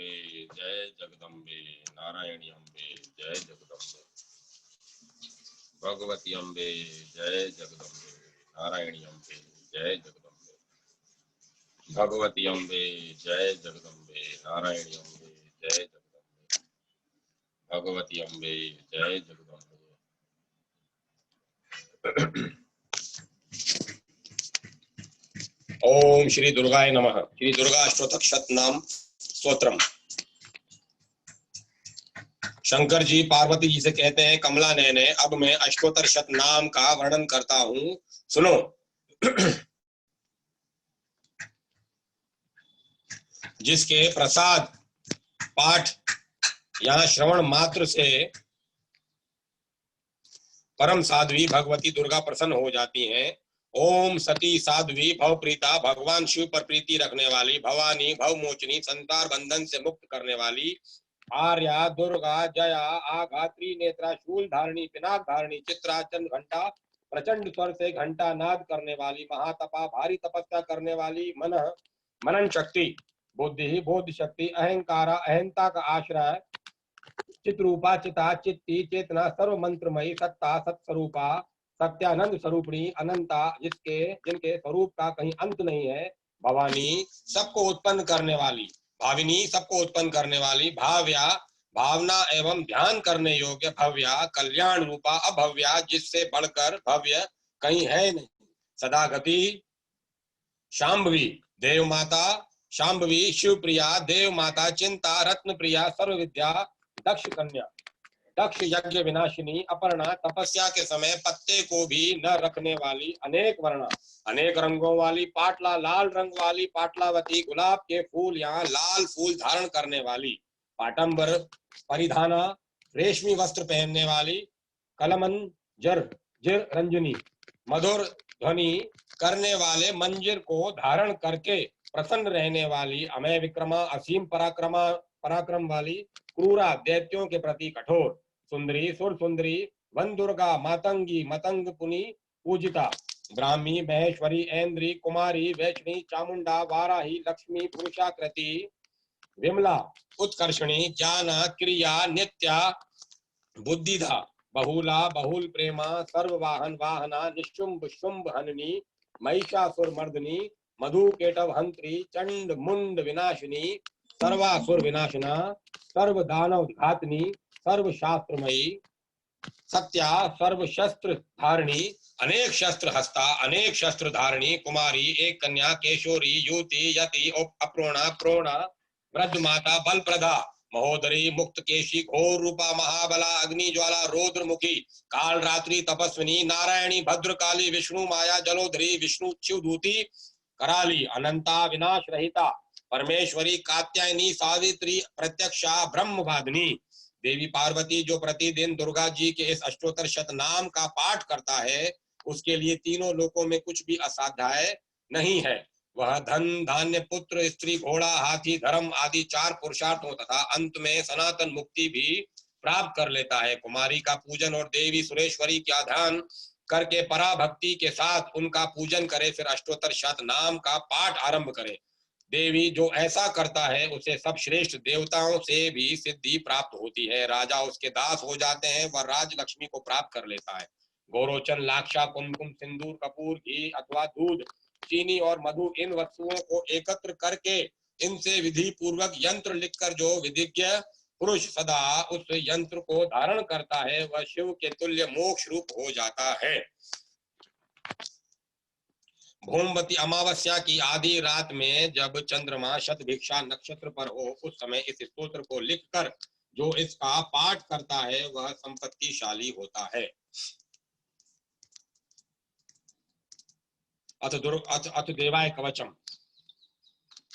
अम्बे जय जगदम्बे, नारायणी अम्बे जय जगदम्बे, भगवती अम्बे जय जगदम्बे, नारायणी अम्बे जय जगदम्बे, भगवती अम्बे जय जगदम्बे, नारायणी अम्बे जय जगदम्बे, भगवती अम्बे जय जगदम्बे। ओम श्री दुर्गाय नमः। श्री दुर्गा अष्टोत्तर शतनाम स्तोत्रम। शंकर जी पार्वती जी से कहते हैं, कमला नयने अब मैं अष्टोत्तर शतनाम का वर्णन करता हूं, सुनो। जिसके प्रसाद पाठ यहाँ श्रवण मात्र से परम साध्वी भगवती दुर्गा प्रसन्न हो जाती हैं। ओम सती साध्वी भव प्रीता, भगवान शिव पर प्रीति रखने वाली, भवानी भव मोचनी, संसार बंधन से मुक्त करने वाली, आर्या दुर्गा जया आघा त्रिनेत्रा, शूल धारणी, पिनाक धारणी, चित्रा, चंद्र घंटा, प्रचंड स्वर से घंटा नाद करने वाली, महातपा भारी तपस्या करने वाली, मनन शक्ति, बुद्धि बोध शक्ति, अहंकारा अहंता का आश्रय, चित्रूपा चिता चित्ती चेतना, सर्व मंत्रमयी, सत्ता सत्स्वरूपा, सत्यानंद स्वरूपणी, अनंता, जिनके स्वरूप का कहीं अंत नहीं है, भवानी सबको उत्पन्न करने वाली, भाविनी सबको उत्पन्न करने वाली, भाव्या भावना एवं ध्यान करने योग्य, भव्या कल्याण रूपा, अभव्या जिससे बढ़कर भव्य कहीं है नहीं, सदागति शांभवी देव माता, शांभवी शिवप्रिया देव माता, चिंता रत्न प्रिया, सर्व विद्या, दक्ष कन्या, दक्ष यज्ञ विनाशिनी, अपर्णा तपस्या के समय पत्ते को भी न रखने वाली, अनेक वर्णा अनेक रंगों वाली, पाटला लाल रंग वाली, पाटलावती गुलाब के फूल यहाँ लाल फूल धारण करने वाली, पाटंबर परिधाना रेशमी वस्त्र पहनने वाली, कलमंजर जिर रंजनी, मधुर ध्वनि करने वाले मंजिर को धारण करके प्रसन्न रहने वाली, अमय विक्रमा असीम पराक्रम वाली, क्रूरा दैत्यों के प्रति कठोर, सुंदरी सुर सुंदरी, वन दुर्गा मातंगी मतंग पुनी पूजिता, ब्राह्मी महेश्वरी ऐन्द्री कुमारी वैष्णी चामुंडा वाराही लक्ष्मी पुरुषाकृति, विमला उत्कर्षणी ज्ञाना क्रिया नित्या बुद्धिधा, बहुला बहुल प्रेमा, सर्ववाहन वाहना, निशुंभ शुंभ हननी, महिषासुर मर्दनी, मधु केटव हंत्री, चंड मुंड विनाशिनी, सर्वासुर विनाशना, सर्व दानव घातनी, सर्व शास्त्रमयी, सत्या सर्व शस्त्र धारणी, अनेक शस्त्र हस्ता, अनेक शस्त्र धारणी, कुमारी एक कन्या, केशोरी युवती यति अप्रोणा प्रोणा, वृद्ध माता बलप्रदा, महोदरी मुक्त केशी, घोर रूपा महाबला, अग्नि ज्वाला रौद्र मुखी, काल रात्रि तपस्विनी, नारायणी भद्रकाली, विष्णु माया जलोधरी, विष्णु शिवदूती कराली, अनंता विनाश रहिता, परमेश्वरी कात्यायनी, सावित्री प्रत्यक्षा ब्रह्मवादिनी, देवी पार्वती जो प्रतिदिन दुर्गा जी के इस अष्टोत्तर शतनाम का पाठ करता है, उसके लिए तीनों लोकों में कुछ भी असाध्य नहीं है। वह धन धान्य पुत्र स्त्री घोड़ा हाथी धर्म आदि चार पुरुषार्थों तथा अंत में सनातन मुक्ति भी प्राप्त कर लेता है। कुमारी का पूजन और देवी सुरेश्वरी का ध्यान करके पराभक्ति के साथ उनका पूजन करे, फिर अष्टोत्तर शतनाम का पाठ आरंभ करे। देवी जो ऐसा करता है उसे सब श्रेष्ठ देवताओं से भी सिद्धि प्राप्त होती है। राजा उसके दास हो जाते हैं, वह राज लक्ष्मी को प्राप्त कर लेता है। गोरोचन लाक्षा कुमकुम सिंदूर कपूर घी अथवा दूध चीनी और मधु इन वस्तुओं को एकत्र करके इनसे विधि पूर्वक यंत्र लिखकर जो विधिज्ञ पुरुष सदा उस यंत्र को धारण करता है, वह शिव के तुल्य मोक्ष रूप हो जाता है। भूमवती अमावस्या की आधी रात में जब चंद्रमा शतभिक्षा नक्षत्र पर हो, उस समय इस स्तोत्र को लिखकर जो इसका पाठ करता है वह संपत्तिशाली होता है। अथ देवाय कवचम।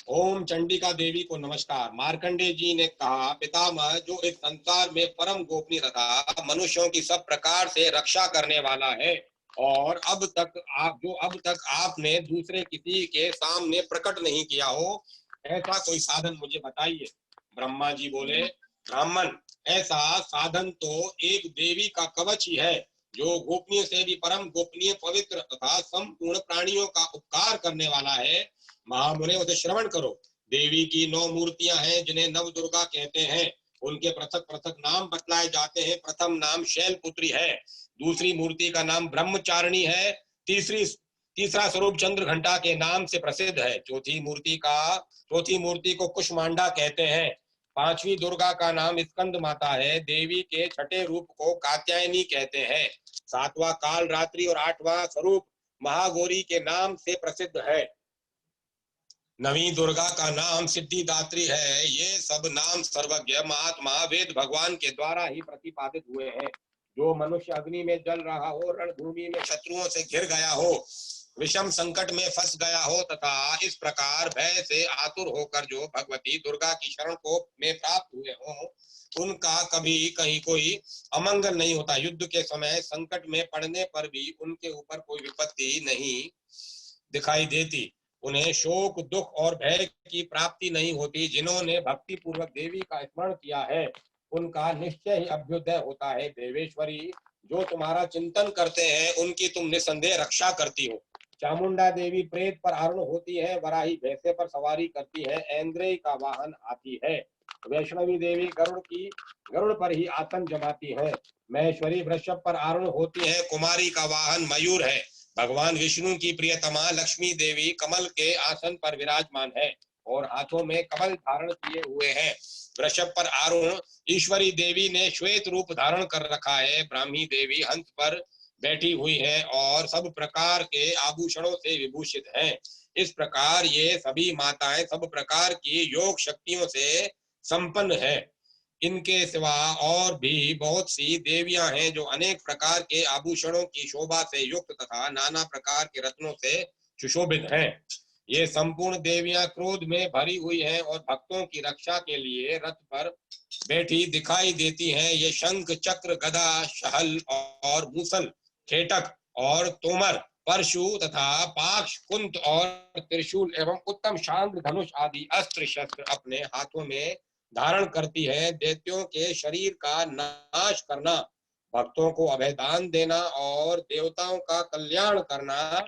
ओम चंडिका देवी को नमस्कार। मार्कंडेय जी ने कहा, पितामह जो इस संसार में परम गोपनीय तथा मनुष्यों की सब प्रकार से रक्षा करने वाला है और अब तक आपने दूसरे किसी के सामने प्रकट नहीं किया हो, ऐसा कोई साधन मुझे बताइए। ब्रह्मा जी बोले, ब्राह्मण ऐसा साधन तो एक देवी का कवच ही है, जो गोपनीय से भी परम गोपनीय पवित्र तथा संपूर्ण प्राणियों का उपकार करने वाला है। महामुने उसे श्रवण करो। देवी की 9 मूर्तियां हैं जिन्हें नव दुर्गा कहते हैं। उनके पृथक पृथक नाम बतलाए जाते हैं। प्रथम नाम शैलपुत्री है, दूसरी मूर्ति का नाम ब्रह्मचारिणी है, तीसरा स्वरूप चंद्र घंटा के नाम से प्रसिद्ध है, चौथी मूर्ति को कुष्मांडा कहते हैं, पांचवी दुर्गा का नाम स्कंद माता है, देवी के छठे रूप को कात्यायनी कहते हैं, सातवां काल रात्रि और आठवां स्वरूप महागौरी के नाम से प्रसिद्ध है। नवी दुर्गा का नाम सिद्धिदात्री है। ये सब नाम सर्वज्ञ महात्मा वेद भगवान के द्वारा ही प्रतिपादित हुए हैं। जो मनुष्य अग्नि में जल रहा हो, रणभूमि में शत्रुओं से घिर गया हो, विषम संकट में फंस गया हो तथा इस प्रकार भय से आतुर होकर जो भगवती दुर्गा की शरण को में प्राप्त हुए हो, उनका कभी कहीं कोई अमंगल नहीं होता। युद्ध के समय संकट में पड़ने पर भी उनके ऊपर कोई विपत्ति नहीं दिखाई देती। उन्हें शोक, दुख और भय की प्राप्ति नहीं होती। जिन्होंने भक्ति पूर्वक देवी का स्मरण किया है, उनका निश्चय ही अभ्युदय होता है। देवेश्वरी, जो तुम्हारा चिंतन करते हैं, उनकी तुम निसंदेह रक्षा करती हो। चामुंडा देवी प्रेत पर आरूढ़ होती है, वराही भैंसे पर सवारी करती है, ऐन्द्रेय का वाहन हाथी है, वैष्णवी देवी गरुड़ पर ही आसन जमाती है, महेश्वरी वृषभ पर आरूढ़ होती है, कुमारी का वाहन मयूर है, भगवान विष्णु की प्रियतमा लक्ष्मी देवी कमल के आसन पर विराजमान है और हाथों में कमल धारण किए हुए हैं। वृषभ पर आरूढ़ ईश्वरी देवी ने श्वेत रूप धारण कर रखा है। ब्राह्मी देवी हंस पर बैठी हुई है और सब प्रकार के आभूषणों से विभूषित हैं। इस प्रकार ये सभी माताएं सब प्रकार की योग शक्तियों से संपन्न है। इनके सिवा और भी बहुत सी देवियां हैं जो अनेक प्रकार के आभूषणों की शोभा से युक्त तथा नाना प्रकार के रत्नों से सुशोभित हैं। ये संपूर्ण देवियां क्रोध में भरी हुई हैं और भक्तों की रक्षा के लिए रथ पर बैठी दिखाई देती हैं। ये शंख, चक्र, गदा, शहल और मूसल, खेटक और तोमर, परशु तथा पाक्ष, कुंत और त्रिशूल एवं उत्तम शांत धनुष आदि अस्त्र शस्त्र अपने हाथों में धारण करती है। दैत्यों के शरीर का नाश करना, भक्तों को अभयदान देना और देवताओं का कल्याण करना,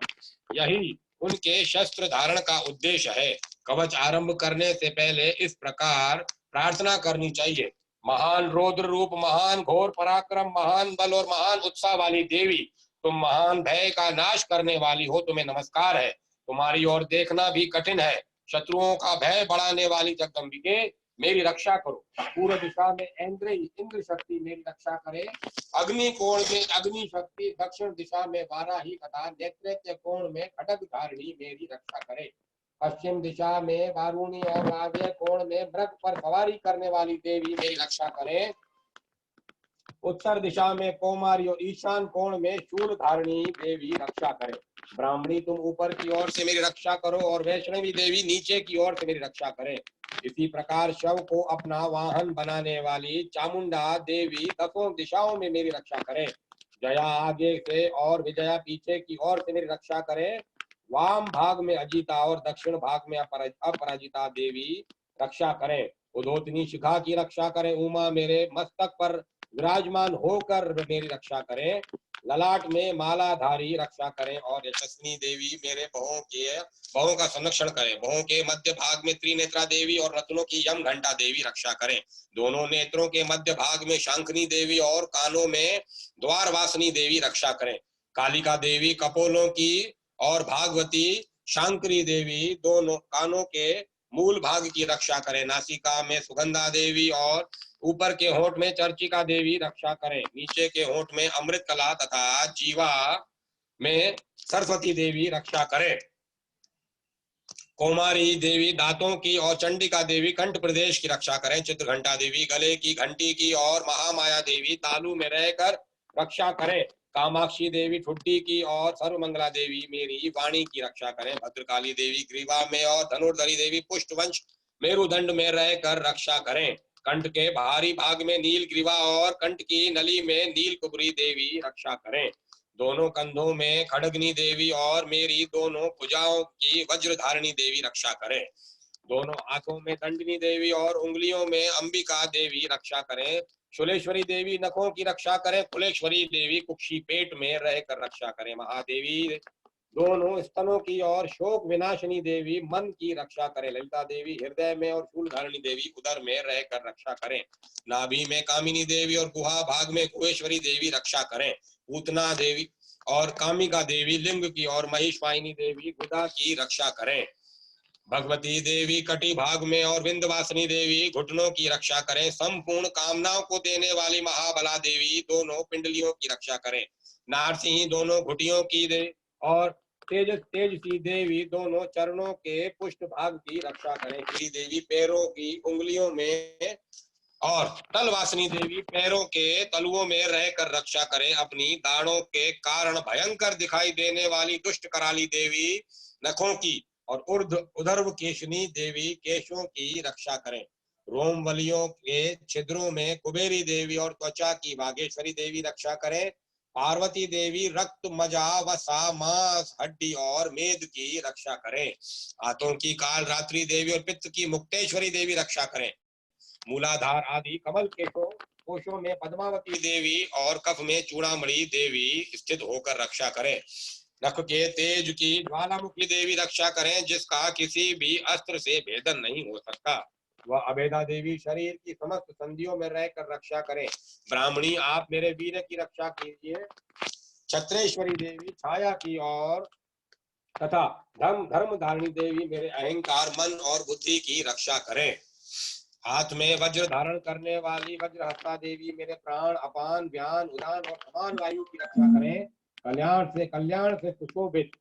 यही उनके शस्त्र धारण का उद्देश्य है। कवच आरंभ करने से पहले इस प्रकार प्रार्थना करनी चाहिए। महान रौद्र रूप, महान घोर पराक्रम, महान बल और महान उत्साह वाली देवी, तुम महान भय का नाश करने वाली हो, तुम्हें नमस्कार है। तुम्हारी ओर देखना भी कठिन है। शत्रुओं का भय बढ़ाने वाली जगदम्बिके, मेरी रक्षा करो। पूर्व दिशा में इंद्र शक्ति मेरी रक्षा करे। अग्नि कोण में अग्नि शक्ति, दक्षिण दिशा में वाराही तथा नेतृत्व कोण में खड्ग धारिणी मेरी रक्षा करे। पश्चिम दिशा में वारुणी और वायव्य कोण में मृग पर सवारी करने वाली देवी मेरी रक्षा करे। उत्तर दिशा में कौमारी और ईशान कोण में शूल धारिणी देवी रक्षा करे। ब्राह्मणी, तुम ऊपर की ओर से मेरी रक्षा करो और वैष्णवी देवी नीचे की ओर से मेरी रक्षा करे। इसी प्रकार शव को अपना वाहन बनाने वाली चामुंडा देवी दसों दिशाओं में मेरी रक्षा करे। जया आगे से और विजया पीछे की ओर से मेरी रक्षा करे। वाम भाग में अजिता और दक्षिण भाग में अपराजिता देवी रक्षा करें। उदोतनी शिखा की रक्षा करें। उमा मेरे मस्तक पर विराजमान होकर मेरी रक्षा करें। ललाट में मालाधारी रक्षा करें और यशस्विनी देवी मेरे भवों का संरक्षण करें। भवों के मध्य भाग में त्रिनेत्रा देवी और रत्नों की यम घंटा देवी रक्षा करें। दोनों नेत्रों के मध्य भाग में शांकनी देवी और कानों में द्वारवासिनी देवी रक्षा करें। कालिका देवी कपोलों की और भागवती शांकरी देवी दोनों कानों के मूल भाग की रक्षा करें। नासिका में सुगंधा देवी और ऊपर के होंठ में चर्चिका देवी रक्षा करें। नीचे के होंठ में अमृत कला तथा जीवा में सरस्वती देवी रक्षा करें। कौमारी देवी दांतों की और चंडिका देवी कंठ प्रदेश की रक्षा करें। चित्रघंटा देवी गले की घंटी की और महामाया देवी तालू में रहकर रक्षा करें। कामाक्षी देवी ठुड्डी की और सर्वमंगला देवी मेरी वाणी की रक्षा करें। भद्रकाली देवी ग्रीवा में और धनुर्धरी देवी पुष्टवंश मेरुदंड में रहकर रक्षा करें। कंठ के बाहरी भाग में नील ग्रीवा और कंठ की नली में नील कुबरी देवी रक्षा करें। दोनों कंधों में खड़गनी देवी और मेरी दोनों भुजाओं की वज्रधारिणी देवी रक्षा करें। दोनों हाथों में दंडनी देवी और उंगलियों में अंबिका देवी रक्षा करें। शूलेश्वरी देवी नखों की रक्षा करें। कुलेश्वरी देवी कुक्षी पेट में रहकर रक्षा करें। महादेवी दोनों स्तनों की और शोक विनाशिनी देवी मन की रक्षा करें। ललिता देवी हृदय में और शूलधारिणी देवी उदर में रहकर रक्षा करें। नाभि में कामिनी देवी और गुहा भाग में कुहेश्वरी देवी रक्षा करें। पूतना देवी और कामिका देवी लिंग की और महिषवाहिनी देवी गुदा की रक्षा करें। भगवती देवी कटी भाग में और विंध्यवासिनी देवी घुटनों की रक्षा करें। संपूर्ण कामनाओं को देने वाली महाबला देवी दोनों पिंडलियों की रक्षा करें। नारसिंह दोनों घुटियों की दे और तेजसी देवी दोनों चरणों के पुष्ट भाग की रक्षा करें। श्री देवी पैरों की उंगलियों में और तलवासिनी देवी पैरों के तलुओं में रहकर रक्षा करें। अपनी दाढ़ों के कारण भयंकर दिखाई देने वाली दुष्ट कराली देवी नखों की और उर्ध्व केशनी देवी केशों की रक्षा करें। रोम वलियों के छिद्रों में कुबेरी देवी और त्वचा की भागेश्वरी देवी रक्षा करें। पार्वती देवी रक्त मजा वसा मांस हड्डी और मेद की रक्षा करें। हाथों की काल रात्रि देवी और पित्त की मुक्तेश्वरी देवी रक्षा करें। मूलाधार आदि कमल कोशों में पद्मावती देवी और कफ में चूड़ामणि देवी स्थित होकर रक्षा करें। नख के तेज की ज्वालामुखी देवी रक्षा करें, जिसका किसी भी अस्त्र से भेदन नहीं हो सकता। वह अभेदा देवी शरीर की समस्त संधियों में रहकर रक्षा करें। ब्राह्मणी आप मेरे वीर की रक्षा कीजिए। छत्रेश्वरी देवी छाया की और तथा धर्म धारिणी देवी मेरे अहंकार मन और बुद्धि की रक्षा करें। हाथ में वज्र धारण करने वाली वज्रहस्ता देवी मेरे प्राण अपान व्यान उदान और समान वायु की रक्षा करें। कल्याण से सुशोभित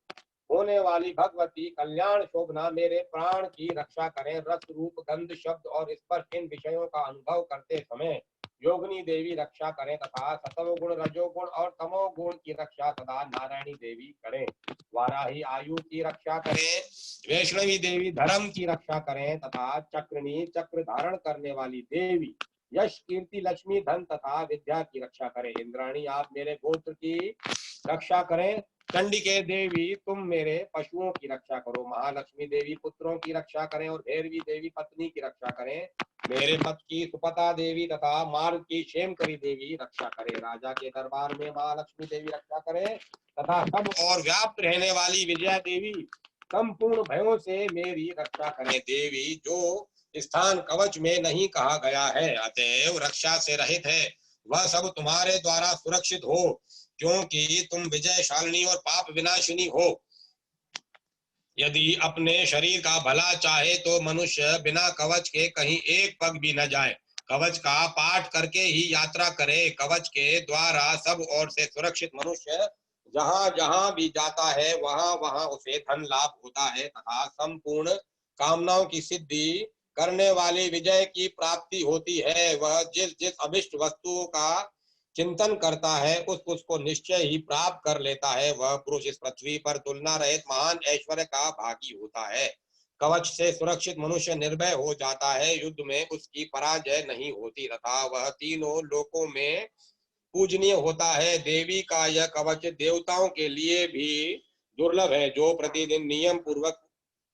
होने वाली भगवती कल्याण शोभना मेरे प्राण की रक्षा करें। रस रूप गंध शब्द और स्पर्श इन विषयों का अनुभव करते समय योगिनी देवी रक्षा करें तथा सतोगुण रजोगुण और तमोगुण की रक्षा सदा नारायणी देवी करें। वाराही आयु की रक्षा करें। वैष्णवी देवी धर्म की रक्षा करें तथा चक्रनी चक्र धारण करने वाली देवी यश कीर्ति लक्ष्मी धन तथा विद्या की रक्षा करें। इंद्राणी आप मेरे गोत्र की रक्षा करें। चंडिके देवी तुम मेरे पशुओं की रक्षा करो। महालक्ष्मी देवी पुत्रों की रक्षा करें और भैरवी देवी पत्नी की रक्षा करें। मेरे पद की सुपता देवी तथा मार्ग की क्षेमकरी देवी रक्षा करें। राजा के दरबार में महालक्ष्मी देवी रक्षा करें तथा सब और व्याप्त रहने वाली विजया देवी संपूर्ण भयों से मेरी रक्षा करें। देवी जो स्थान कवच में नहीं कहा गया है अतएव रक्षा से रहित है, वह सब तुम्हारे द्वारा सुरक्षित हो, क्योंकि तुम विजयशालिनी और पाप विनाशिनी हो। यदि अपने शरीर का भला चाहे तो मनुष्य बिना कवच के कहीं एक पग भी न जाए। कवच का पाठ करके ही यात्रा करे। कवच के द्वारा सब ओर से सुरक्षित मनुष्य जहां जहां भी जाता है वहां वहां उसे धन लाभ होता है तथा संपूर्ण कामनाओं की सिद्धि करने वाली विजय की प्राप्ति होती है। वह जिस जिस अभिष्ट वस्तुओं का चिंतन करता है उसको निश्चय ही प्राप्त कर लेता है। वह पुरुष इस पृथ्वी पर तुलना रहित महान ऐश्वर्य का भागी होता है। कवच से सुरक्षित मनुष्य निर्भय हो जाता है। युद्ध में उसकी पराजय नहीं होती तथा वह तीनों लोकों में पूजनीय होता है। देवी का यह कवच देवताओं के लिए भी दुर्लभ है। जो प्रतिदिन नियम पूर्वक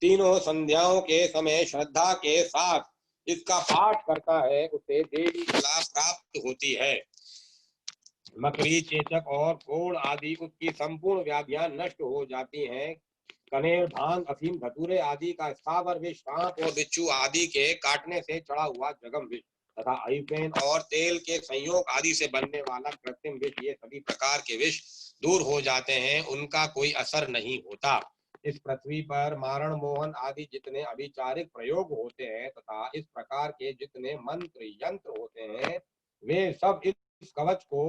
तीनों संध्याओं के समय श्रद्धा के साथ इसका पाठ करता है उसे देवी कला प्राप्त होती है। मकड़ी चेचक और कोढ़ आदि उसकी संपूर्ण व्याधियां नष्ट हो जाती हैं। कनेर भांग अफीम धतूरे आदि का स्थावर विष सांप और बिच्छू आदि के काटने से चढ़ा हुआ जगम विष तथा आयुपेन और तेल के संयोग आदि से बनने वाला कृत्रिम विष, ये सभी प्रकार के विष दूर हो जाते हैं, उनका कोई असर नहीं होता। इस पृथ्वी पर मारण मोहन आदि जितने अभिचारिक प्रयोग होते हैं तथा इस प्रकार के जितने मंत्र यंत्र होते हैं वे सब इस कवच को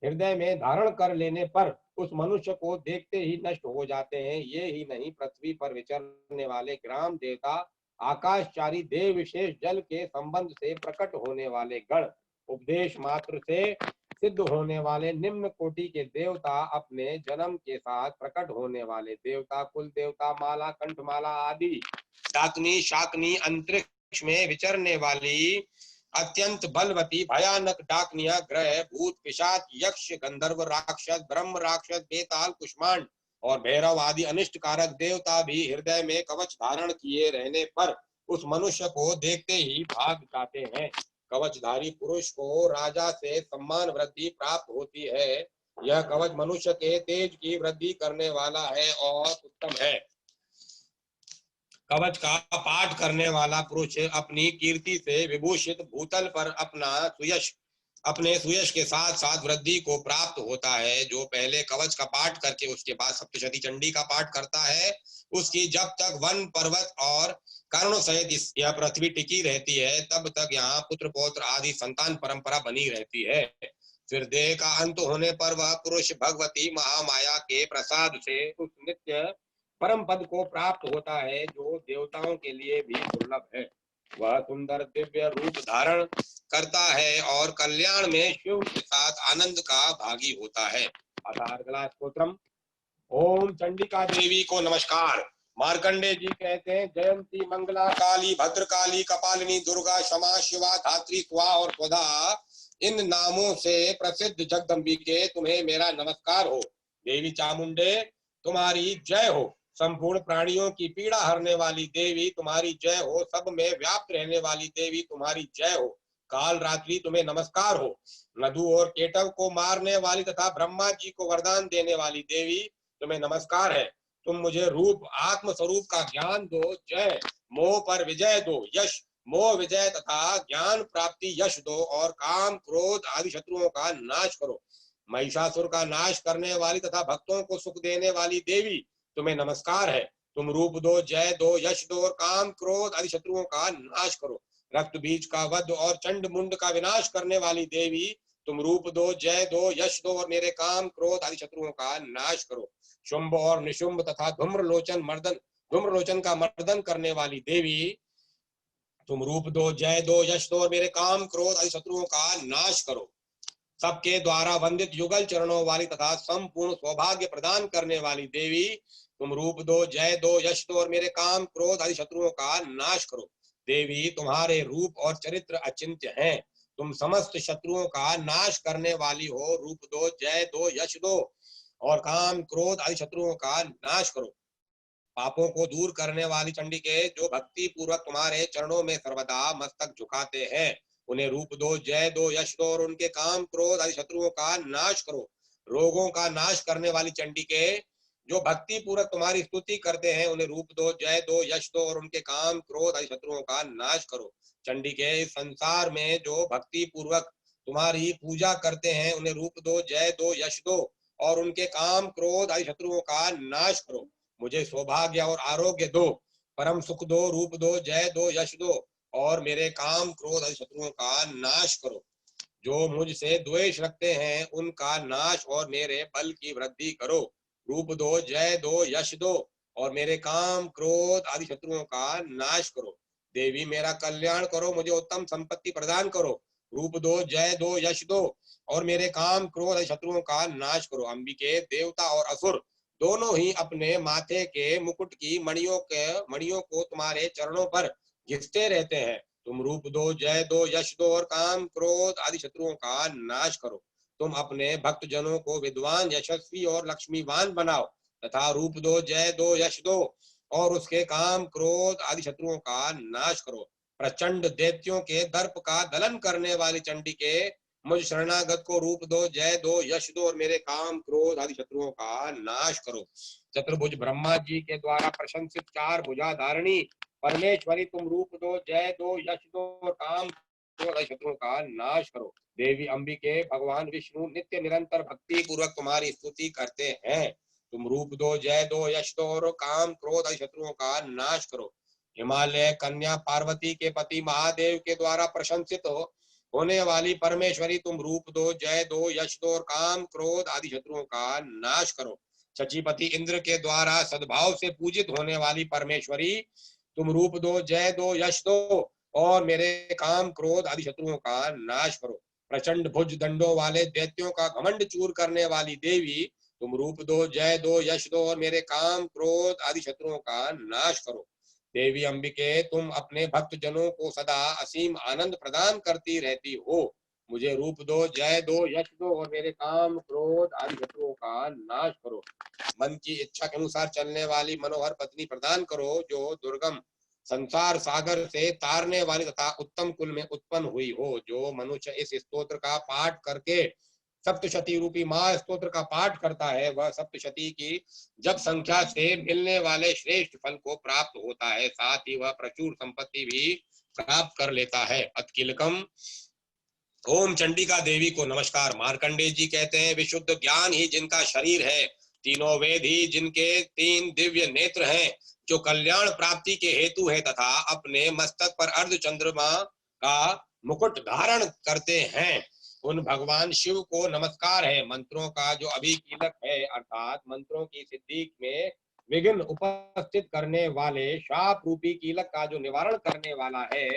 हृदय में धारण कर लेने पर उस मनुष्य को देखते ही नष्ट हो जाते हैं। ये ही नहीं, पृथ्वी पर विचरने वाले ग्राम देवता आकाशचारी देव विशेष जल के संबंध से प्रकट होने वाले गण, उपदेश मात्र से सिद्ध होने वाले निम्न कोटि के देवता, अपने जन्म के साथ प्रकट होने वाले देवता, कुल देवता, माला कंठमाला आदि, डाकनी शाकनी अंतरिक्ष में विचरने वाली अत्यंत बलवती भयानक डाकनिया, ग्रह भूत पिशाच यक्ष गंधर्व राक्षस ब्रह्म राक्षस बेताल कुष्मांड और भैरव आदि अनिष्ट कारक देवता भी हृदय में कवच धारण किए रहने पर उस मनुष्य को देखते ही भाग जाते हैं। कवचधारी पुरुष को राजा से सम्मान वृद्धि प्राप्त होती है यह कवच मनुष्य के तेज की वृद्धि करने वाला है और उत्तम है। कवच का पाठ करने वाला पुरुष अपनी कीर्ति से विभूषित भूतल पर अपने सुयश के साथ साथ वृद्धि को प्राप्त होता है। जो पहले कवच का पाठ करके उसके बाद सप्तशती चंडी का पाठ करता है, उसकी जब तक वन पर्वत और कर्णों सहित यह पृथ्वी टिकी रहती है, तब तक यहाँ पुत्र पौत्र आदि संतान परंपरा बनी रहती है। फिर देह का अंत होने पर वह पुरुष भगवती महामाया के प्रसाद से उस नित्य परम पद को प्राप्त होता है, जो देवताओं के लिए भी दुर्लभ है। वह सुंदर दिव्य रूप धारण करता है और कल्याण में शिव के साथ आनंद का भागी होता है। अथार्गला स्तोत्रम। ओम चंडिका देवी को नमस्कार। मार्कंडे जी कहते हैं, जयंती मंगला काली भद्रकाली कपालिनी दुर्गा क्षमा शिवा धात्री स्वा और स्वधा, इन नामों से प्रसिद्ध जगदम्बिके तुम्हें मेरा नमस्कार हो। देवी चामुंडे तुम्हारी जय हो। संपूर्ण प्राणियों की पीड़ा हरने वाली देवी तुम्हारी जय हो। सब में व्याप्त रहने वाली देवी तुम्हारी जय हो। काल रात्रि तुम्हें नमस्कार हो। नदु और केटव को मारने वाली तथा ब्रह्मा जी को वरदान देने वाली देवी तुम्हें नमस्कार है। तुम मुझे रूप आत्म स्वरूप का ज्ञान दो। जय। मोह पर विजय दो। यश मोह विजय तथा ज्ञान प्राप्ति यश दो और काम क्रोध आदि शत्रुओं का नाश करो। महिषासुर का नाश करने वाली तथा भक्तों को सुख देने वाली देवी तुम्हें नमस्कार है। तुम रूप दो, जय दो, यश दो और काम क्रोध आदि शत्रुओं का नाश करो। रक्त बीज का वध और चंड मुंड का विनाश करने वाली देवी तुम रूप दो, जय दो, यश दो और मेरे काम क्रोध आदि शत्रुओं का नाश करो। शुंभ और निशुंभ तथा धूम्रलोचन का मर्दन करने वाली देवी तुम रूप दो, जय दो, यश दो और मेरे काम क्रोध आदि शत्रुओं का नाश करो। सबके द्वारा वंदित युगल चरणों वाली तथा संपूर्ण सौभाग्य प्रदान करने वाली देवी तुम रूप दो, जय दो, यश दो और मेरे काम क्रोध आदि शत्रुओं का नाश करो। देवी तुम्हारे रूप और चरित्र अचिंत्य हैं। तुम समस्त शत्रुओं का नाश करने वाली हो। रूप दो, जय दो, यश दो और काम क्रोध आदि शत्रुओं का नाश करो। पापों को दूर करने वाली चंडिके, जो भक्ति पूर्वक तुम्हारे चरणों में सर्वदा मस्तक झुकाते हैं, उन्हें रूप दो, जय दो, यश दो और उनके काम क्रोध आदि शत्रुओं का नाश करो। रोगों का नाश करने वाली चंडिके, जो भक्ति पूर्वक तुम्हारी स्तुति करते हैं, उन्हें रूप दो, जय दो, यश दो और उनके काम क्रोध आदि शत्रुओं का नाश करो। चंडिके, इस संसार में जो भक्ति पूर्वक तुम्हारी पूजा करते हैं, उन्हें रूप दो, जय दो, यश दो और उनके काम क्रोध आदि शत्रुओं का नाश करो। मुझे सौभाग्य और आरोग्य दो, परम सुख दो, रूप दो, जय दो, यश दो और मेरे काम क्रोध आदि शत्रुओं का नाश करो। जो मुझसे द्वेष रखते हैं, उनका नाश और मेरे बल की वृद्धि करो। रूप दो, जय दो, यश दो और मेरे काम क्रोध आदि शत्रुओं का नाश करो। देवी मेरा कल्याण करो, मुझे उत्तम संपत्ति प्रदान करो। रूप दो, जय दो, यश दो और मेरे काम क्रोध आदि शत्रुओं का नाश करो। अंबिके, देवता और असुर दोनों ही अपने माथे के मुकुट की मणियों को तुम्हारे चरणों पर घिसते रहते हैं। तुम रूप दो, जय दो, यश दो और काम क्रोध आदि शत्रुओं का नाश करो। तुम अपने भक्त जनों को विद्वान, यशस्वी और लक्ष्मीवान बनाओ तथा रूप दो, जय दो, यश दो और उसके काम क्रोध आदि शत्रुओं का नाश करो। प्रचंड दैत्यों के दर्प का दलन करने वाली चंडिके, मुझ शरणागत को रूप दो, जय दो, यश दो और मेरे काम क्रोध आदि शत्रुओं का नाश करो। चतुर्भुज ब्रह्मा जी के द्वारा प्रशंसित चार भुजा धारणी परमेश्वरी, तुम रूप दो, जय दो, यश दो और काम क्रोध आदि शत्रुओं का नाश करो। देवी अंबिके, भगवान विष्णु नित्य निरंतर भक्ति पूर्वक तुम्हारी स्तुति करते हैं। तुम रूप दो, जय दो, यश दो और काम क्रोध आदि शत्रुओं का नाश करो। हिमालय कन्या पार्वती के पति महादेव के द्वारा प्रशंसित होने वाली परमेश्वरी, तुम रूप दो, जय दो, यश दो और काम क्रोध आदि शत्रुओं का नाश करो। शचीपति इंद्र के द्वारा सद्भाव से पूजित होने वाली परमेश्वरी, तुम रूप दो, जय दो, यश दो और मेरे काम क्रोध आदि शत्रुओं का नाश करो। प्रचंड भुज दंडों वाले दैत्यों का घमंड चूर करने वाली देवी, तुम रूप दो, जय दो, यश दो और मेरे काम क्रोध आदि शत्रुओं का नाश करो। देवी अंबिके, तुम अपने भक्त जनों को सदा असीम आनंद प्रदान करती रहती हो। मुझे रूप दो, जय दो, यश दो और मेरे काम क्रोध आदि शत्रुओं का नाश करो। मन की इच्छा के अनुसार चलने वाली मनोहर पत्नी प्रदान करो, जो दुर्गम संसार सागर से तारने वाली तथा उत्तम कुल में उत्पन्न हुई हो। जो मनुष्य इस स्तोत्र का पाठ करके सप्तशती रूपी महा स्तोत्र का पाठ करता है, वह सप्तशती की जप संख्या से मिलने वाले श्रेष्ठ फल को प्राप्त होता है, साथ ही वह प्रचुर संपत्ति भी प्राप्त कर लेता है। अतकिलकम। ओम चंडिका देवी को नमस्कार। मार्कंडेय जी कहते हैं, विशुद्ध ज्ञान ही जिनका शरीर है, तीनों वेद ही जिनके तीन दिव्य नेत्र हैं, जो कल्याण प्राप्ति के हेतु है तथा अपने मस्तक पर अर्ध चंद्रमा का मुकुट धारण करते हैं, उन भगवान शिव को नमस्कार है। मंत्रों का जो अभिकीलक है, अर्थात मंत्रों की सिद्धि में विघ्न उपस्थित करने वाले शाप रूपी कीलक का जो निवारण करने वाला है,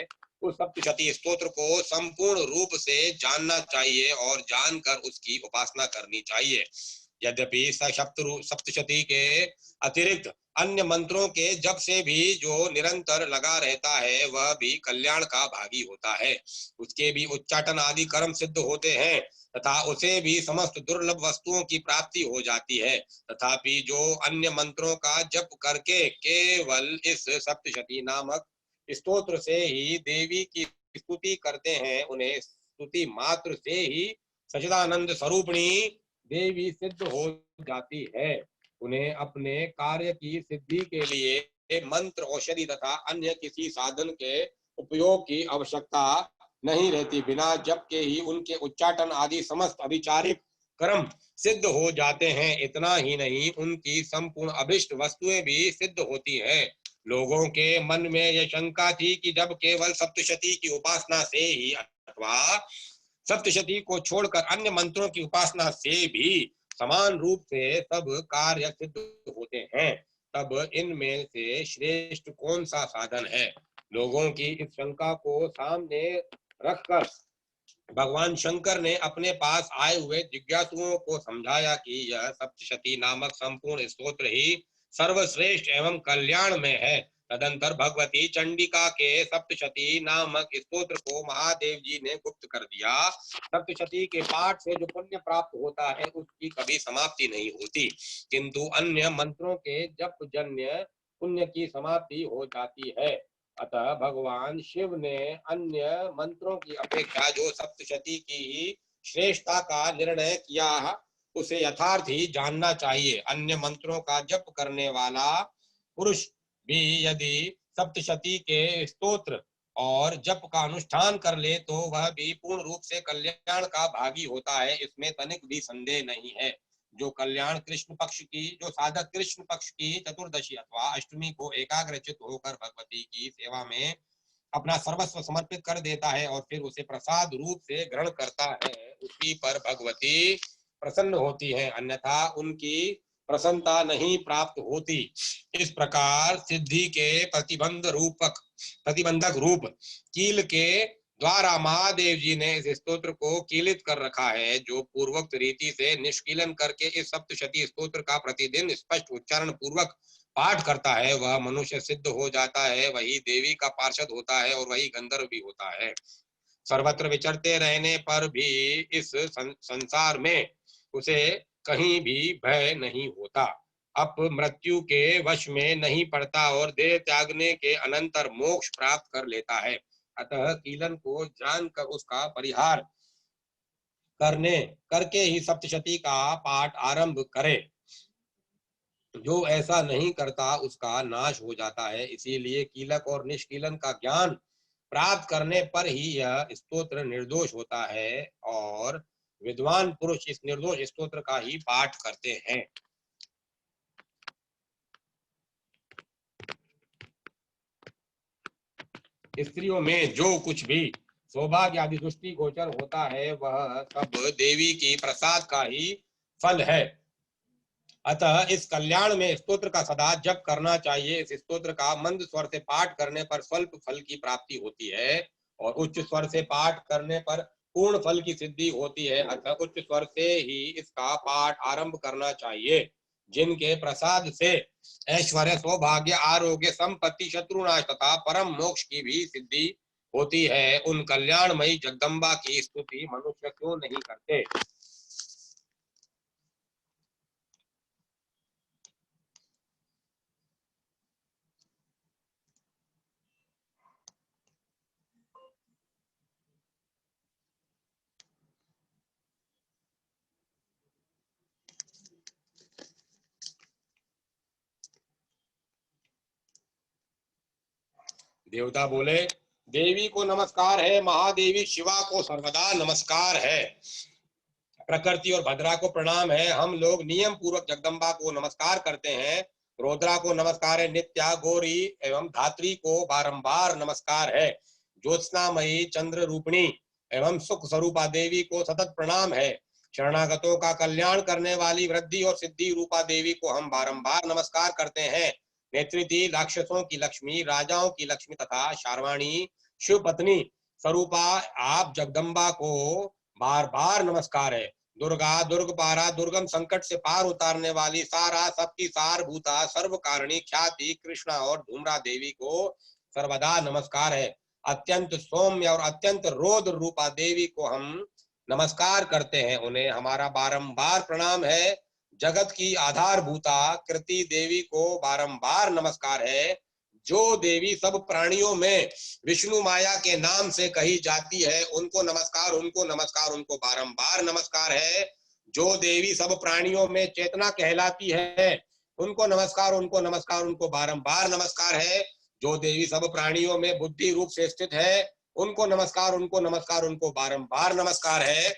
उस सप्तशती स्तोत्र को संपूर्ण रूप से जानना चाहिए और जानकर उसकी उपासना करनी चाहिए। यद्यपि सप्तशती के अतिरिक्त अन्य मंत्रों के जप से भी जो निरंतर लगा रहता है, वह भी कल्याण का भागी होता है। उसके भी उच्चाटन आदि कर्म सिद्ध होते हैं तथा उसे भी समस्त दुर्लभ वस्तुओं की प्राप्ति हो जाती है। तथापि जो अन्य मंत्रों का जप करके केवल इस सप्तशती नामक स्तोत्र से ही देवी की स्तुति करते हैं, उन्हें स्तुति मात्र से ही सच्चिदानंद स्वरूपिणी देवी सिद्ध हो जाती है। उन्हें अपने कार्य की सिद्धि के लिए मंत्र, औषधि तथा अन्य किसी साधन के उपयोग की आवश्यकता नहीं रहती। बिना जप के ही उनके उच्चाटन आदि समस्त अभिचारिक कर्म सिद्ध हो जाते हैं। इतना ही नहीं, उनकी संपूर्ण अभिष्ट वस्तुएं भी सिद्ध होती हैं। लोगों के मन में यह शंका थी कि जब केवल सप्तशती की उपासना से ही अथवा सप्तशती को छोड़कर अन्य मंत्रों की उपासना से भी समान रूप से सब कार्य सिद्ध होते हैं, तब इनमें से श्रेष्ठ कौन सा साधन है? लोगों की इस शंका को सामने रखकर भगवान शंकर ने अपने पास आए हुए जिज्ञासुओं को समझाया कि यह सप्तशती नामक संपूर्ण स्तोत्र ही सर्वश्रेष्ठ एवं कल्याण में है। तदंतर भगवती चंडिका के सप्तशती नामक स्तोत्र को महादेव जी ने गुप्त कर दिया। सप्तशती के पाठ से जो पुण्य प्राप्त होता है, उसकी कभी समाप्ति नहीं होती, किंतु अन्य मंत्रों के जप जन्य पुण्य की समाप्ति हो जाती है। अतः भगवान शिव ने अन्य मंत्रों की अपेक्षा जो सप्तशती की ही श्रेष्ठता का निर्णय किया, उसे यथार्थ ही जानना चाहिए। अन्य मंत्रों का जप करने वाला पुरुष भी यदि सप्तशती के स्तोत्र और जप का अनुष्ठान कर ले, तो वह भी पूर्ण रूप से कल्याण का भागी होता है, इसमें तनिक भी संदेह नहीं है। जो कल्याण कृष्ण पक्ष की, जो साधक कृष्ण पक्ष की चतुर्दशी अथवा अष्टमी को एकाग्रचित होकर भगवती की सेवा में अपना सर्वस्व समर्पित कर देता है और फिर उसे प्रसाद रूप से ग्रहण करता है, उसी पर भगवती प्रसन्न होती है, अन्यथा उनकी प्रसन्नता नहीं प्राप्त होती। इस प्रकार सिद्धि के प्रतिबंधक रूप कील के द्वारा महादेव जी ने इस स्तोत्र को कीलित कर रखा है। जो पूर्वोक्त रीति से निष्कीलन करके इस सप्तशती स्तोत्र का प्रतिदिन स्पष्ट उच्चारण पूर्वक पाठ करता है, वह मनुष्य सिद्ध हो जाता है, वही देवी का पार्षद होता है और वही गंधर्व भी होता है। सर्वत्र विचरते रहने पर भी इस संसार में उसे कहीं भी भय नहीं होता, अब मृत्यु के वश में नहीं पड़ता और देह त्यागने के अनंतर मोक्ष प्राप्त कर लेता है। अतः कीलन को जानकर उसका परिहार करने करके ही सप्तशती का पाठ आरंभ करे। जो ऐसा नहीं करता उसका नाश हो जाता है। इसीलिए कीलक और निष्कीलन का ज्ञान प्राप्त करने पर ही यह स्तोत्र निर्दोष होता है और विद्वान पुरुष इस निर्दोष स्तोत्र का ही पाठ करते हैं। स्त्रियों में जो कुछ भी सौभाग्य आदि दृष्टि गोचर होता है, वह सब देवी की प्रसाद का ही फल है। अतः इस कल्याण में स्तोत्र का सदा जप करना चाहिए। इस स्तोत्र का मंद स्वर से पाठ करने पर स्वल्प फल की प्राप्ति होती है और उच्च स्वर से पाठ करने पर पूर्ण फल की सिद्धि होती है। अतः उच्च स्वर से ही इसका पाठ आरंभ करना चाहिए। जिनके प्रसाद से ऐश्वर्य, सौभाग्य, आरोग्य, संपत्ति, शत्रुनाश तथा परम मोक्ष की भी सिद्धि होती है, उन कल्याणमयी जगदम्बा की स्तुति मनुष्य क्यों नहीं करते। देवता बोले, देवी को नमस्कार है, महादेवी शिवा को सर्वदा नमस्कार है, प्रकृति और भद्रा को प्रणाम है। हम लोग नियम पूर्वक जगदम्बा को नमस्कार करते हैं। रुद्रा को नमस्कार है, नित्या, गौरी एवं धात्री को बारंबार नमस्कार है। ज्योत्सनामयी, चंद्र रूपिणी एवं सुख स्वरूपा देवी को सतत प्रणाम है। शरणागतों का कल्याण करने वाली वृद्धि और सिद्धि रूपा देवी को हम बारंबार नमस्कार करते हैं। नेत्रिति, राक्षसों की लक्ष्मी, राजाओं की लक्ष्मी तथा शार्वाणी शिव पत्नी स्वरूपा आप जगदम्बा को बार बार नमस्कार है। दुर्गा, दुर्गपारा, दुर्गम संकट से पार उतारने वाली सारा सबकी सार भूता सर्व कारिणी ख्याति कृष्णा और धूम्रा देवी को सर्वदा नमस्कार है। अत्यंत सौम्य और अत्यंत रौद्र रूपा देवी को हम नमस्कार करते हैं, उन्हें हमारा बारंबार प्रणाम है। जगत की आधारभूता कृति देवी को बारंबार नमस्कार है। जो देवी सब प्राणियों में विष्णु माया के नाम से कही जाती है, उनको नमस्कार, उनको नमस्कार, उनको बारंबार नमस्कार है। जो देवी सब प्राणियों में चेतना कहलाती है, उनको नमस्कार, उनको नमस्कार, उनको बारंबार नमस्कार है। जो देवी सब प्राणियों में बुद्धि रूप से स्थित है, उनको नमस्कार, उनको नमस्कार, उनको बारंबार नमस्कार है।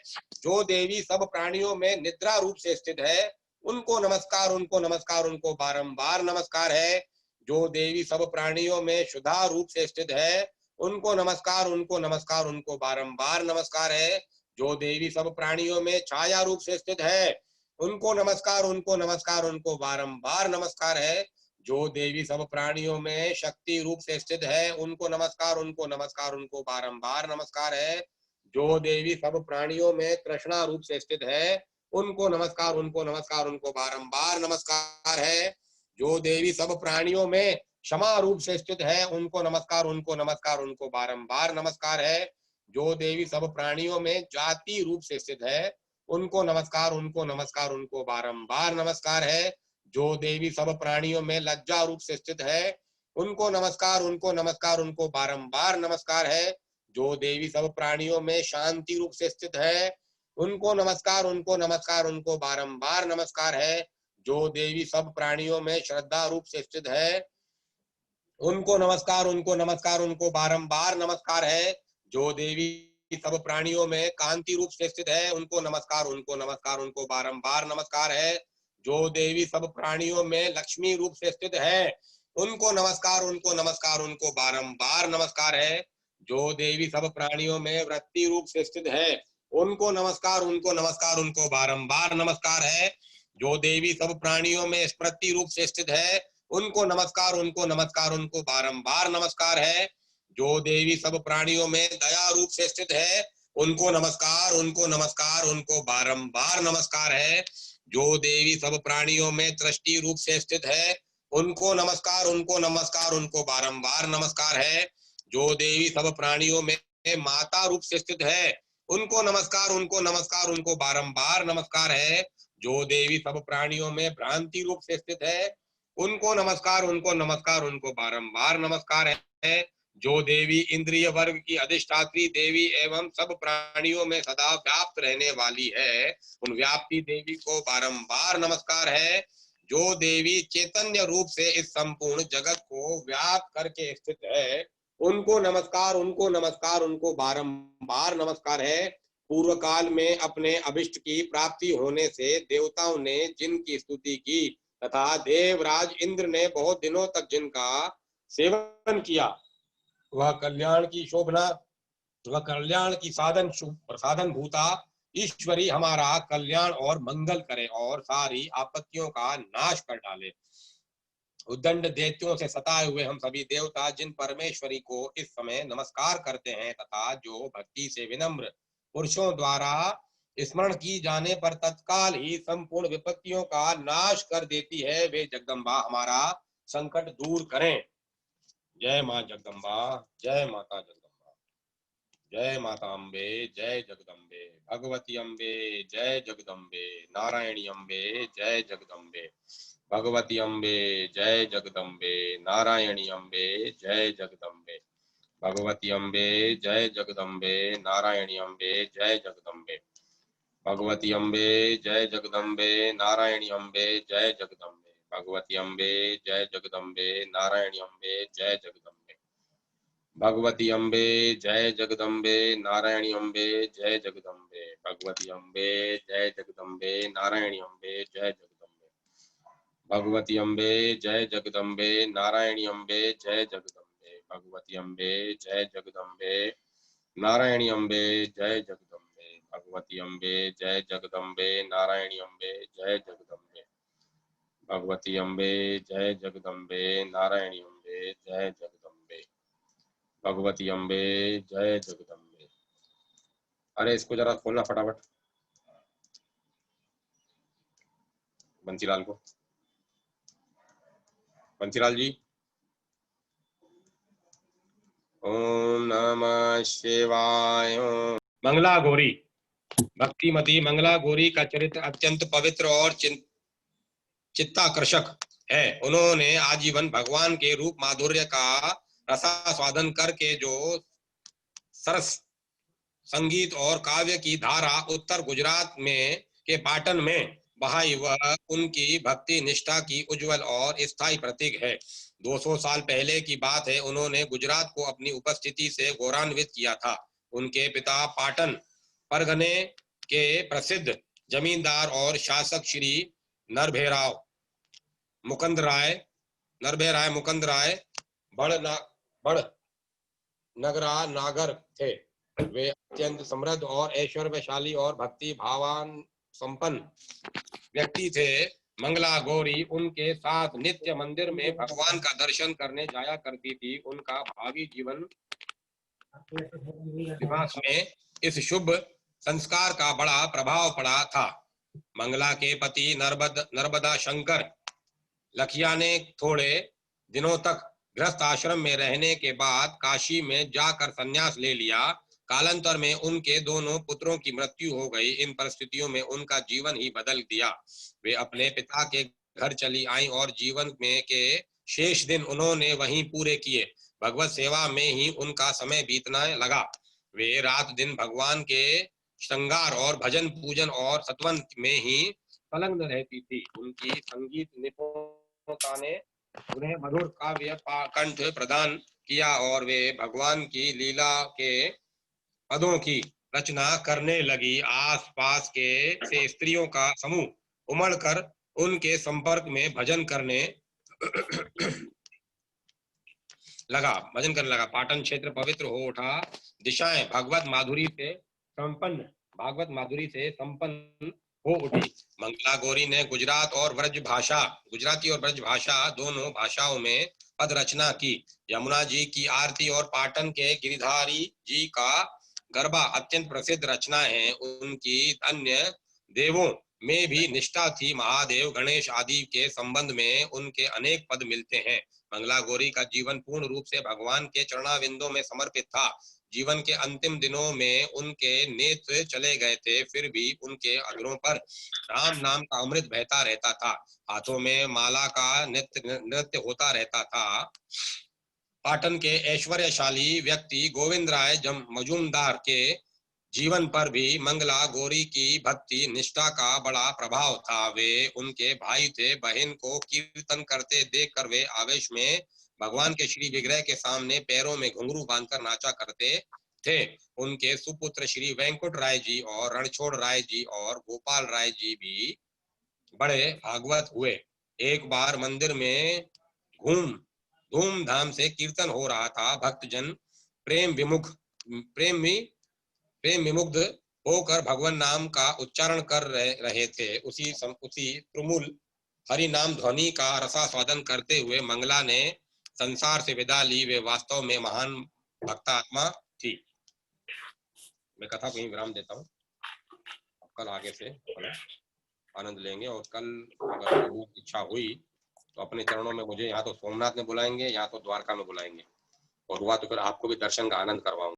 जो देवी सब प्राणियों में निद्रा रूप से स्थित है, उनको नमस्कार, उनको नमस्कार, उनको बारंबार नमस्कार है। जो देवी सब प्राणियों में शुद्धा रूप से स्थित है, उनको नमस्कार, उनको नमस्कार, उनको बारंबार नमस्कार है। जो देवी सब प्राणियों में छाया रूप से स्थित है, उनको नमस्कार, उनको नमस्कार, उनको बारंबार नमस्कार है। जो देवी सब प्राणियों में शक्ति रूप से स्थित है, उनको नमस्कार, उनको नमस्कार, उनको बारंबार नमस्कार है। जो देवी सब प्राणियों में तृष्णा रूप से स्थित है, उनको नमस्कार, उनको नमस्कार, उनको बारंबार नमस्कार है। जो देवी सब प्राणियों में क्षमा रूप से स्थित है, उनको नमस्कार, उनको नमस्कार, उनको बारंबार नमस्कार है। जो देवी सब प्राणियों में जाति रूप से स्थित है, उनको नमस्कार, उनको नमस्कार, उनको बारंबार नमस्कार है। जो देवी सब प्राणियों में लज्जा रूप से स्थित है, उनको नमस्कार, उनको नमस्कार, उनको बारंबार नमस्कार है। जो देवी सब प्राणियों में शांति रूप से स्थित है, उनको नमस्कार, उनको नमस्कार, उनको बारंबार नमस्कार है। जो देवी सब प्राणियों में श्रद्धा रूप से स्थित है, उनको नमस्कार, उनको नमस्कार, उनको बारंबार नमस्कार है। जो देवी सब प्राणियों में कांति रूप से स्थित है, उनको नमस्कार, उनको नमस्कार, उनको बारंबार नमस्कार है। जो देवी सब प्राणियों में लक्ष्मी रूप से स्थित है, उनको नमस्कार, उनको नमस्कार, उनको बारंबार नमस्कार है। जो देवी सब प्राणियों में वृत्ति रूप से स्थित है, उनको नमस्कार, उनको नमस्कार, उनको बारंबार नमस्कार है। जो देवी सब प्राणियों में स्मृति रूप से स्थित है, उनको नमस्कार, उनको नमस्कार, उनको बारंबार नमस्कार है। जो देवी सब प्राणियों में दया रूप से स्थित है, उनको नमस्कार, उनको नमस्कार, उनको बारंबार नमस्कार है। जो देवी सब प्राणियों में दृष्टि रूप से स्थित है, उनको नमस्कार, उनको नमस्कार, उनको बारंबार नमस्कार है। जो देवी सब प्राणियों में माता रूप से स्थित है, उनको नमस्कार, उनको नमस्कार, उनको बारंबार नमस्कार है। जो देवी सब प्राणियों में भ्रांति रूप से स्थित है, उनको नमस्कार, उनको नमस्कार, उनको बारंबार नमस्कार है। जो देवी इंद्रिय वर्ग की अधिष्ठात्री देवी एवं सब प्राणियों में सदा व्याप्त रहने वाली है, उन व्याप्ति देवी को बारंबार नमस्कार है। जो देवी चैतन्य रूप से इस संपूर्ण जगत को व्याप्त करके स्थित है, उनको नमस्कार, उनको नमस्कार, उनको बारंबार नमस्कार है। पूर्व काल में अपने अभिष्ट की प्राप्ति होने से देवताओं ने जिनकी स्तुति की तथा देवराज इंद्र ने बहुत दिनों तक जिनका सेवन किया, वह कल्याण की शोभना, वह कल्याण की साधन प्रसाधन भूता ईश्वरी हमारा कल्याण और मंगल करे और सारी आपत्तियों का नाश कर डाले। उद्दंड दैत्यों से सताए हुए हम सभी देवता जिन परमेश्वरी को इस समय नमस्कार करते हैं तथा जो भक्ति से विनम्र पुरुषों द्वारा स्मरण की जाने पर तत्काल ही संपूर्ण विपत्तियों का नाश कर देती है, वे जगदम्बा हमारा संकट दूर करें। जय मां जगदम्बा, जय माता जगदम्बा, जय माता अम्बे, जय जगदम्बे, भगवती अम्बे, जय जगदम्बे, नारायणी अम्बे, जय जगदम्बे, भगवती अम्बे, जय जगदम्बे, नारायणी अम्बे, जय जगदम्बे, भगवती अम्बे, जय जगदम्बे, नारायणी अम्बे, जय जगदम्बे, भगवती अम्बे, जय जगदम्बे, नारायणी अम्बे, जय जगदम्बे, भगवती अम्बे, जय जगदम्बे, नारायणी अम्बे, जय जगदम्बे, भगवती अम्बे जय जगदम्बे, नारायणी अम्बे जय जगदम्बे, भगवती अम्बे जय जगदम्बे, नारायणी अम्बे जय जगदम्बे, भगवती अम्बे जय जगदम्बे, नारायणी अम्बे जय जगदम्बे, भगवती अम्बे जय जगदम्बे, नारायणी अम्बे जय जगदम्बे, भगवती अम्बे जय जगदम्बे, नारायणी अम्बे जय जगदम्बे, भगवती अम्बे जय जगदम्बे, नारायणी अम्बे जय जगदम्बे, भगवती अम्बे जय जगदम्बे। अरे इसको जरा खोलना फटाफट, बंसीलाल को, बंसीलाल जी। ओम नमः शिवाय। मंगला गौरी, भक्तिमती मंगला गौरी का चरित्र अत्यंत पवित्र और चित्ताकर्षक है। उन्होंने आजीवन भगवान के रूप माधुर्य का रसास्वादन करके जो सरस संगीत और काव्य की धारा उत्तर गुजरात में के पाटन में बहाई, वह उनकी भक्ति निष्ठा की उज्जवल और स्थायी प्रतीक है। 200 साल पहले की बात है, उन्होंने गुजरात को अपनी उपस्थिति से गौरवान्वित किया था। उनके पिता पाटन परगने के प्रसिद्ध जमींदार और शासक श्री नरभैराव मुकुंद राय बड़ नगरा नागर थे। वे अत्यंत समृद्ध और ऐश्वर्यशाली और भक्ति भावान संपन्न व्यक्ति थे। मंगला गौरी उनके साथ नित्य मंदिर में भगवान का दर्शन करने जाया करती थी। उनका भावी जीवन विकास में इस शुभ संस्कार का बड़ा प्रभाव पड़ा था। मंगला के पति नर्मदा शंकर लखिया ने थोड़े दिनों तक गृहस्थ आश्रम में रहने के बाद काशी में जाकर संन्यास ले लिया। कालांतर में उनके दोनों पुत्रों की मृत्यु हो गई। इन परिस्थितियों में उनका जीवन ही बदल दिया। वे अपने पिता के घर चली आईं और जीवन में के शेष दिन उन्होंने वहीं पूरे किए। भगवत सेवा में ही उनका समय बीतने लगा। वे रात दिन भगवान के श्रृंगार और भजन पूजन और सत्वन में ही संलग्न रहती थी। उनकी संगीत निपुणता ने उन्हें मधुर काव्य कंठ प्रदान किया और वे भगवान की लीला के पदों की रचना करने लगी। आसपास के से स्त्रियों का समूह उमड़कर उनके संपर्क में भजन करने लगा। पाटन क्षेत्र पवित्र हो उठा। दिशाएं भागवत माधुरी से संपन्न हो उठी। मंगला गौरी ने गुजराती और ब्रज भाषा दोनों भाषाओं में पद रचना की। यमुना जी की आरती और पाटन के गिरिधारी जी का गरबा अत्यंत प्रसिद्ध रचना है। उनकी अन्य देवों में भी निष्ठा थी। महादेव, गणेश आदि के संबंध में उनके अनेक पद मिलते हैं। मंगला गौरी का जीवन पूर्ण रूप से भगवान के चरणाविंदों में समर्पित था। जीवन के अंतिम दिनों में उनके नेत्र चले गए थे, फिर भी उनके अधरों पर राम नाम का अमृत बहता रहता था। हाथों में माला का नृत्य होता रहता था। पाटन के ऐश्वर्यशाली व्यक्ति गोविंद राय मजूमदार के जीवन पर भी मंगला गौरी की भक्ति निष्ठा का बड़ा प्रभाव था। वे उनके भाई थे। बहन को कीर्तन करते देखकर वे आवेश में भगवान के श्री विग्रह के सामने पैरों में घुंघरू बांधकर नाचा करते थे। उनके सुपुत्र श्री वेंकुट राय जी और रणछोड़ राय जी और गोपाल राय जी भी बड़े भागवत हुए। एक बार मंदिर में धूमधाम से कीर्तन हो रहा था। भक्तजन प्रेम विमुग्ध होकर भगवान नाम का उच्चारण कर रहे थे। उसी तुमुल हरि नाम ध्वनि का रसास्वादन करते हुए मंगला ने संसार से विदा ली। वे वास्तव में महान भक्तात्मा थी। मैं कथा को यहीं विराम देता हूँ। कल आगे से आनंद लेंगे और कल अगर प्रभु की इच्छा हुई तो अपने चरणों में मुझे यहाँ तो सोमनाथ में बुलाएंगे, यहाँ तो द्वारका में बुलाएंगे, और हुआ तो फिर आपको भी दर्शन का आनंद करवाऊंगा।